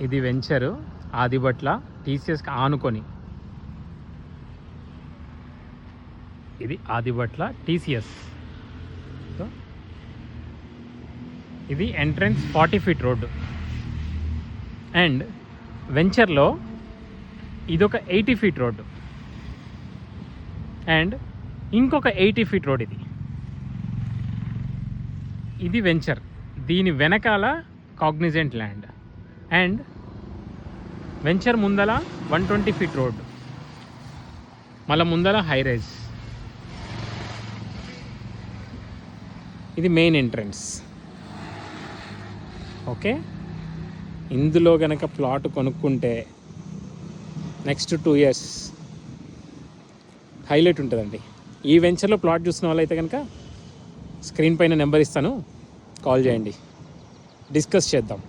ఇది వెంచరు ఆదిబట్ల టీసీఎస్కి ఆనుకొని. ఇది ఆదిబట్ల టీసీఎస్. ఇది ఎంట్రన్స్ 40 ఫీట్ రోడ్డు. అండ్ వెంచర్లో ఇదొక 80 ఫీట్ రోడ్డు అండ్ ఇంకొక 80 ఫీట్ రోడ్. ఇది వెంచర్. దీని వెనకాల కాగ్నిజెంట్ ల్యాండ్ అండ్ వెంచర్ ముందల 120 ఫీట్ రోడ్, మళ్ళీ ముందల హై రైజ్. ఇది మెయిన్ ఎంట్రన్స్. ఓకే, ఇందులో కనుక ప్లాట్ కొనుక్కుంటే నెక్స్ట్ 2 years హైలైట్ ఉంటుందండి. ఈ వెంచర్లో ప్లాట్ చూసిన వాళ్ళైతే కనుక స్క్రీన్ పైన నెంబర్ ఇస్తాను, కాల్ చేయండి, డిస్కస్ చేద్దాం.